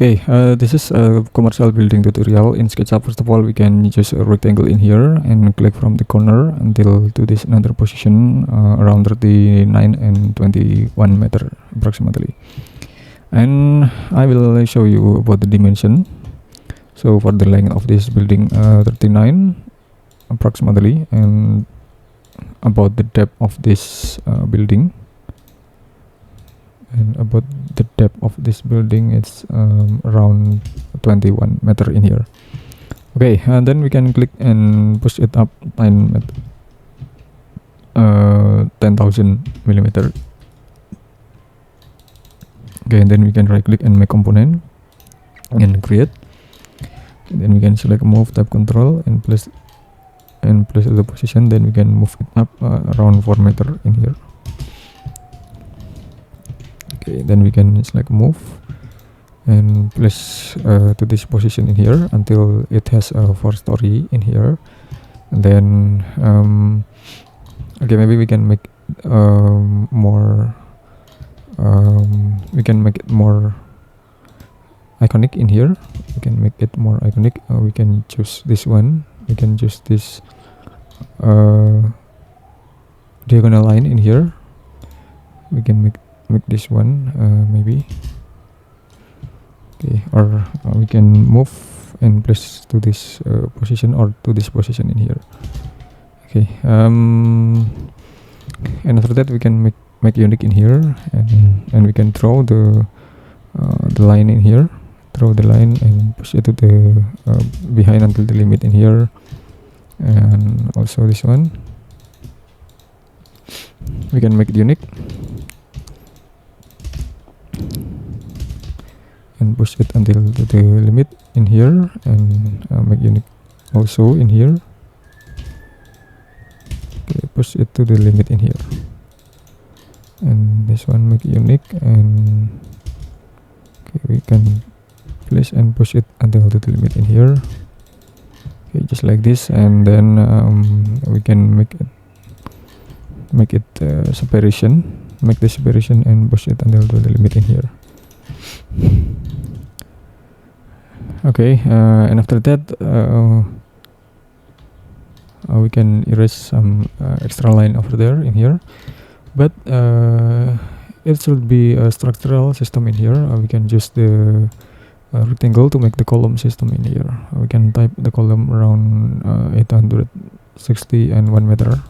Okay, this is a commercial building tutorial in Sketchup. First of all, we can use a rectangle in here and click from the corner until to this another position around 39 and 21 meter approximately. And I will show you about the dimension. So for the length of this building, 39 approximately, and about the depth of this building. And about the depth of this building, it's around 21 meter in here. Okay, and then we can click and push it up 10,000 millimeter. Okay, and then we can right click and make component and create. And then we can select move, tab control and place the position. Then we can move it up around 4 meter in here. Okay, then we can select move and place to this position in here until it has a 4-story in here. And then okay, maybe we can make more we can make it more iconic in here. We can make it more iconic. We can choose this one. We can choose this diagonal line in here. We can make this one maybe. Okay, or we can move and place to this position or to this position in here. Okay, and after that we can make unique in here, and we can draw the line in here. Draw the line and push it to the behind until the limit in here, and also this one we can make it unique and push it until the limit in here, and make unique also in here. Okay, push it to the limit in here, and this one make unique, and okay, we can place and push it until the limit in here. Okay, just like this, and then we can make it separation, make the separation and push it until the limit in here. Okay, and after that we can erase some extra line over there in here, but it should be a structural system in here. We can use the rectangle to make the column system in here. We can type the column around 860 and 1 meter,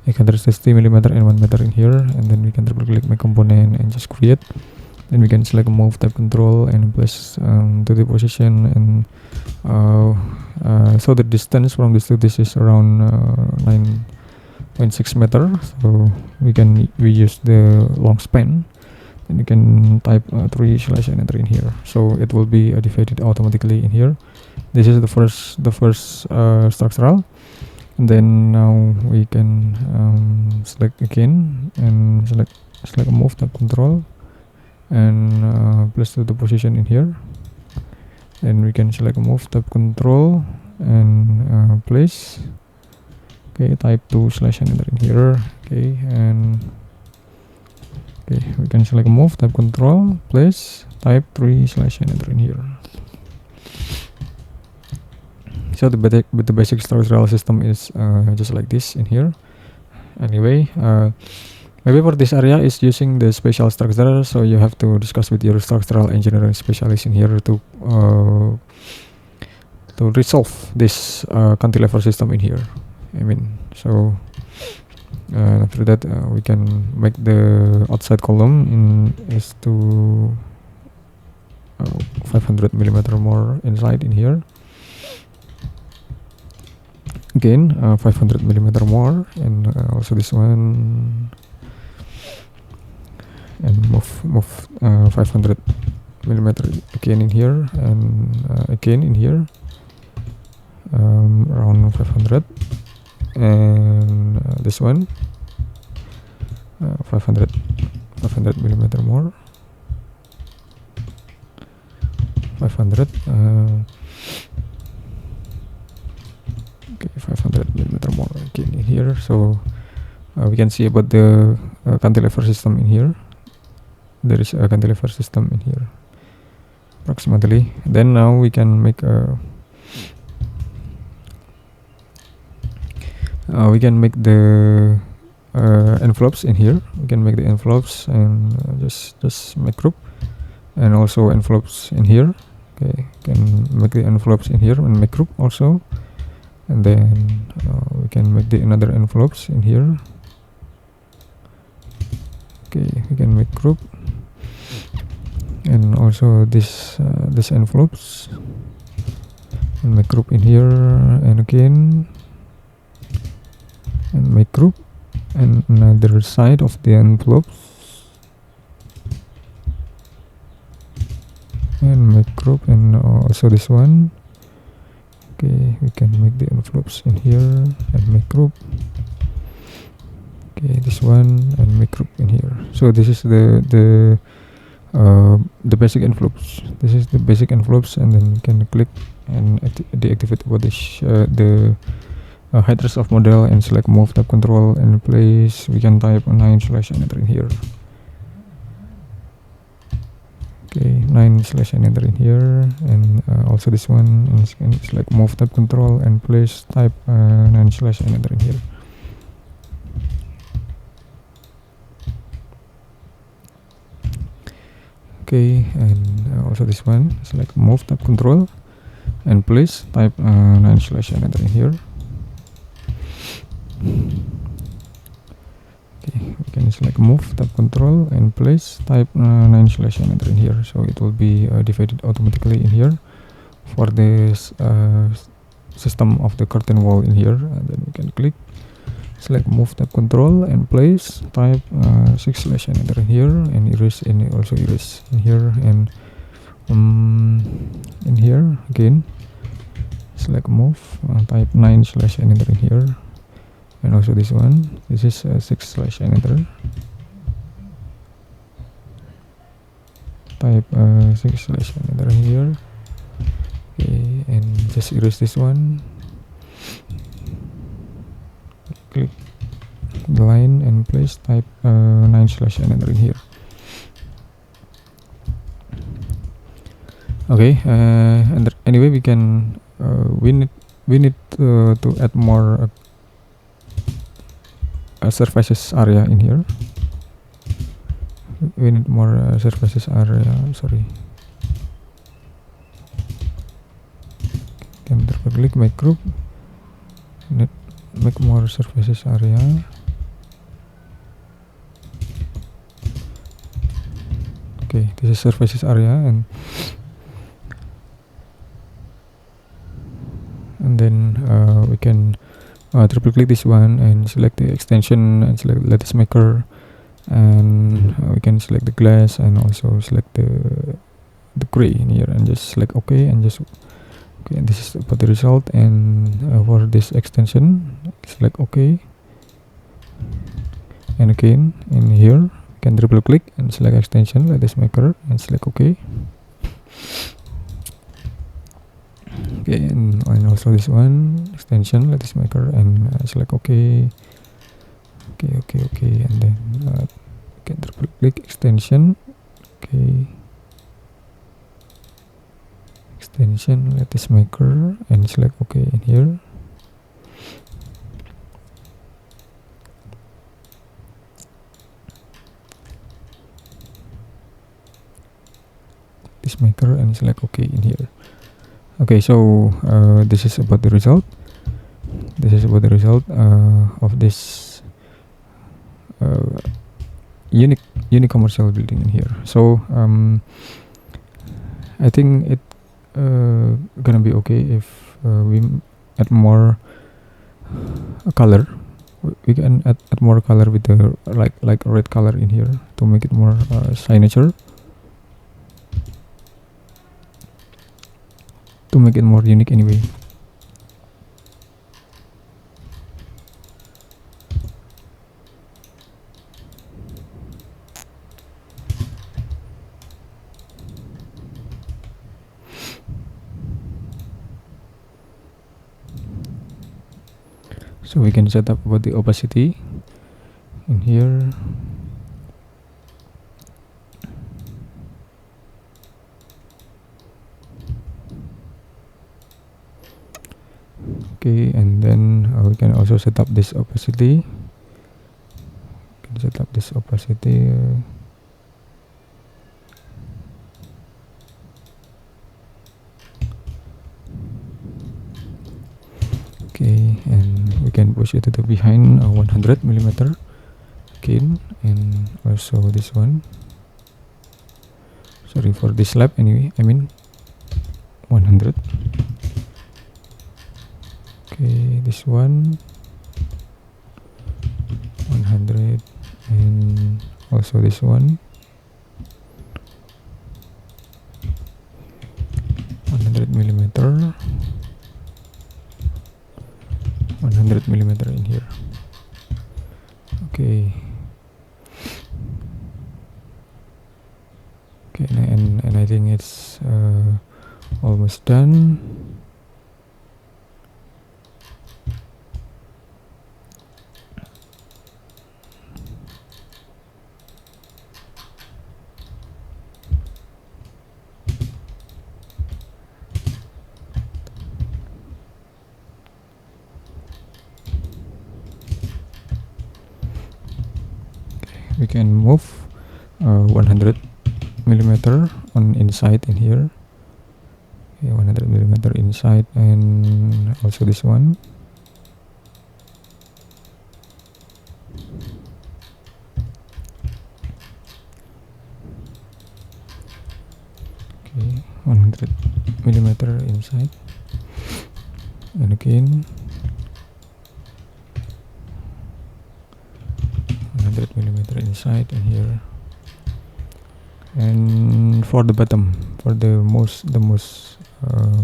860 millimeter and 1 meter in here, and then we can double click my component and just create. Then we can select move, tab control and place to the position, and so the distance from this to this is around 9.6 meter. So we use the long span, and you can type 3 slash and enter in here, so it will be divided automatically in here. This is the first structural, and then now we can select again and select move, tab control and place to the position in here. And we can select move, tab control and place. Okay, type 2 slash and enter in here. Okay, and okay, we can select move, tab control, place, type 3 slash and enter in here. So the basic structural system is just like this in here. Anyway, maybe for this area is using the special structure, so you have to discuss with your structural engineering specialist in here to resolve this cantilever system in here. I mean, so after that we can make the outside column is to 500 millimeter more inside in here. Again 500 millimeter more, and also this one, and move 500 millimeter again in here, and again in here around 500, and this one 500 millimeter more, 500 okay, 500 millimeter more again in here. So we can see about the cantilever system in here. There is a cantilever system in here. approximately. Then now we can make a the envelopes in here. We can make the envelopes and just make group, and also envelopes in here. Okay, can make the envelopes in here and make group also, and then we can make the another envelopes in here. Okay, we can make group, and also this envelopes, and make group in here, and again, and make group, and another side of the envelopes, and make group, and also this one. Okay, we can make the envelopes in here and make group. Okay, this one, and make group in here. So this is the basic envelopes. This is the basic envelopes, and then you can click and deactivate what is the headers of model, and select move tab control and place. We can type 9/enter in here. Okay, 9/enter in here, and also this one, and select move tab control and place, type 9/enter in here. Okay, and also this one, select move tab control and place, type 9/enter in here. Okay, we can select move tab control and place, type 9/enter in here. So it will be divided automatically in here for this system of the curtain wall in here, and then we can click, select move tab control and place, type 6/enter in here, and erase, and also erase in here, and in here again select move, type 9/enter in here, and also this one, this is 6/enter, type 6/enter in here. Okay, and just erase this one, click the line and place, type 9/enter in here. Okay, and anyway, we can we need to add more surfaces area in here. We need more surfaces area. Sorry. Can click make group. Need make more surfaces area. Okay, this is surfaces area, and then we can triple click this one and select the extension and select lattice maker, and we can select the glass and also select the gray in here, and just select OK, and just okay. And this is about the result, and for this extension select OK, and again in here we can triple click and select extension lattice maker and select OK. Okay, and also this one, extension lattice maker, and select OK. Okay, and then can triple click extension. Okay, extension lattice maker, and select OK in here. Lattice maker, and select OK in here. Okay, so this is about the result. This is about the result of this unique commercial building in here. So I think it gonna be okay if we add more color. We can add more color with the like red color in here to make it more signature, to make it more unique anyway. So we can set up about the opacity in here. Okay, and then we can also set up this opacity. Set up this opacity. Okay, and we can push it to the behind 100 millimeter again, and also this one. Sorry for this lap. Anyway, I mean 100. Okay, this one 100, and also this one 100 millimeter. 100 millimeter in here. Okay. Okay, and I think it's almost done. We can move 100 millimeter on inside in here. Okay, 100 millimeter inside, and also this one. Okay, 100 millimeter inside, and again 100 millimeter inside in here. And for the bottom, for the most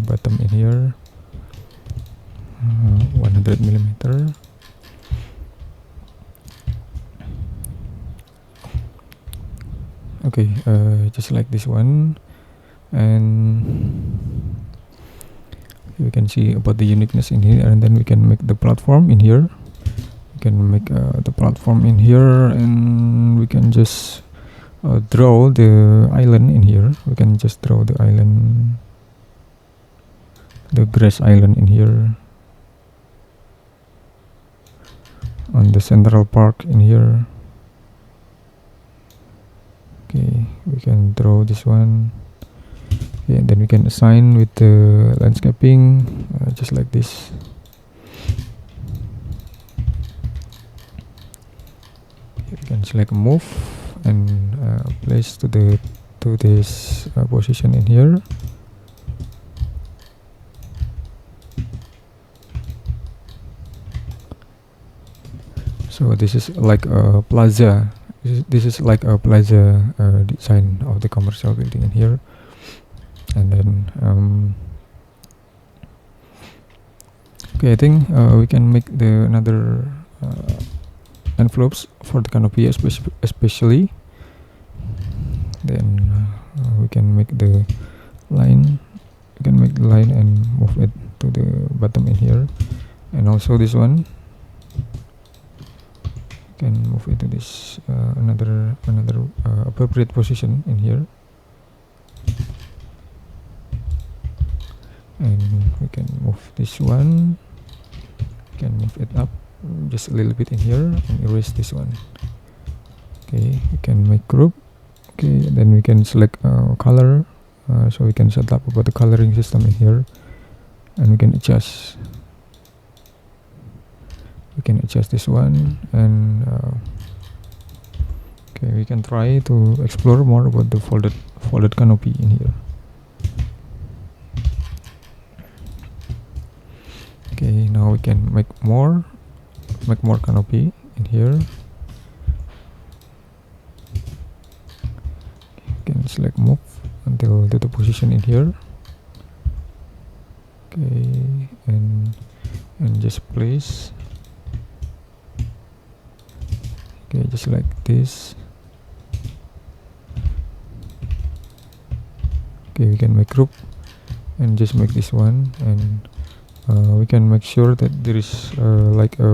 bottom in here, 100 millimeter. Okay, just like this one, and we can see about the uniqueness in here, and then we can make the platform in here. We can make the platform in here, and we can just draw the island in here. We can just draw the island, the grass island in here, on the central park in here. Okay, we can draw this one. Okay, and then we can assign with the landscaping, just like this. Okay, we can select move and place to this position in here. So this is like a plaza. This is like a plaza design of the commercial building in here. And then okay, I think we can make the another envelopes for the canopy, especially. Then we can make the line. We can make the line and move it to the bottom in here, and also this one. Can move it to this another appropriate position in here, and we can move this one. Can move it up just a little bit in here and erase this one. Okay, we can make group. Okay, then we can select color, so we can set up about the coloring system in here, and we can adjust. We can adjust this one, and okay, we can try to explore more about the folded canopy in here. Okay, now we can make more canopy in here. You can select move until to the position in here. Okay, and just place. Okay, just like this. Okay, we can make group and just make this one, and we can make sure that there is like a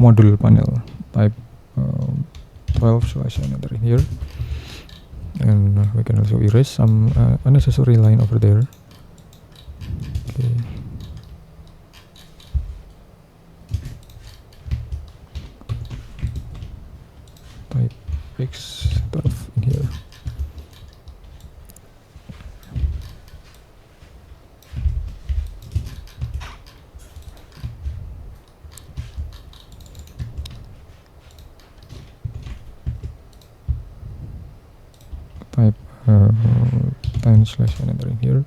module panel type 12, so I shall enter in here, and we can also erase some unnecessary line over there. Okay. fix stuff in here. Type 10/n enter in here.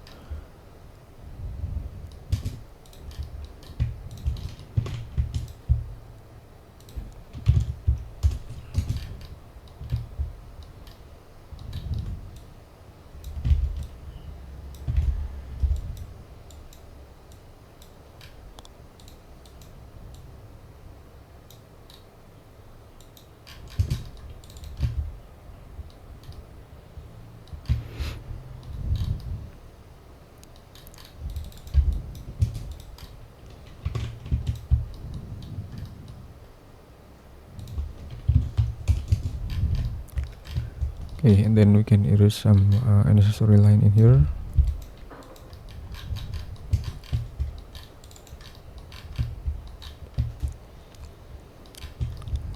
Okay, and then we can erase some unnecessary line in here.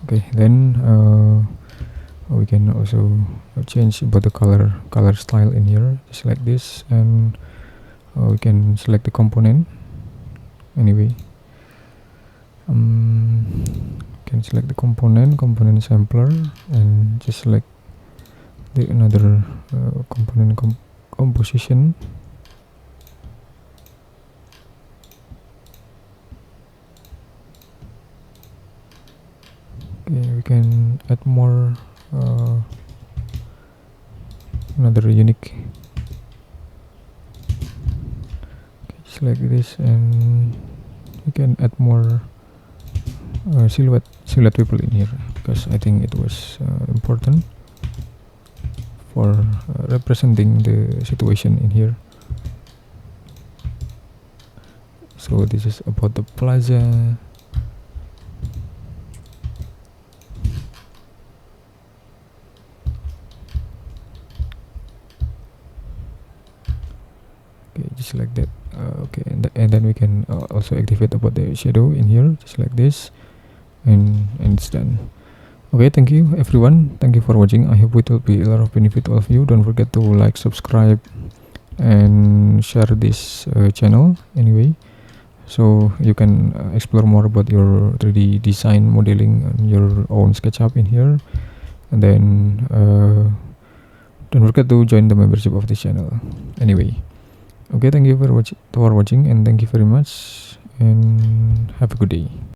Okay, then we can also change about the color style in here, just like this, and we can select the component anyway. Can select the component sampler, and just select the another component composition. Okay, we can add more another unique. Okay, just like this, and we can add more silhouette people in here, because I think it was important for representing the situation in here. So this is about the plaza. Okay, just like that. Okay, and then we can also activate about the shadow in here, just like this, and it's done. Okay, thank you everyone, thank you for watching. I hope it will be a lot of benefit to all of you. Don't forget to like, subscribe, and share this channel anyway, so you can explore more about your 3D design modeling on your own SketchUp in here. And then don't forget to join the membership of this channel anyway. Okay, thank you for watching, and thank you very much, and have a good day.